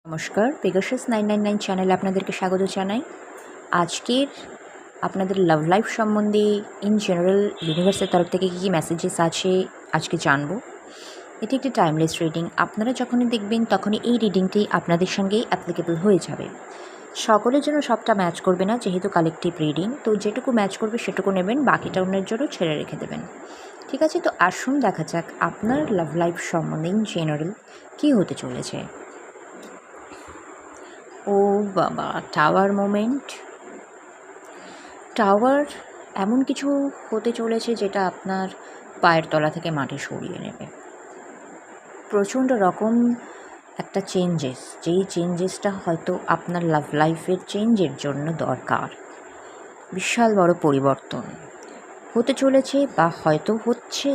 নমস্কার, পেগাসাস 999 চ্যানেলে আপনাদেরকে স্বাগত জানাই। আজকের আপনাদের লাভ লাইফ সম্বন্ধে ইন জেনারেল ইউনিভার্সের তরফ থেকে কী কী মেসেজেস আছে আজকে জানবো। এটি একটি টাইমলেস রিডিং। আপনারা যখনই দেখবেন তখনই এই রিডিংটি আপনাদের সঙ্গেই অ্যাপ্লিকেবল হয়ে যাবে। সকলের জন্য সবটা ম্যাচ করবে না, যেহেতু কালেকটিভ রিডিং, তো যেটুকু ম্যাচ করবে সেটুকু নেবেন, বাকিটা অন্যের জন্য ছেড়ে রেখে দেবেন। ঠিক আছে, তো আসুন দেখা যাক আপনার লাভ লাইফ সম্বন্ধে ইন জেনারেল কী হতে চলেছে। ও বাবা, টাওয়ার মোমেন্ট। টাওয়ার এমন কিছু হতে চলেছে যেটা আপনার পায়ের তলা থেকে মাটি সরিয়ে নেবে। প্রচণ্ড রকম একটা চেঞ্জেস, যেই চেঞ্জেসটা হয়তো আপনার লাভ লাইফের চেঞ্জের জন্য দরকার। বিশাল বড় পরিবর্তন হতে চলেছে বা হয়তো হচ্ছে,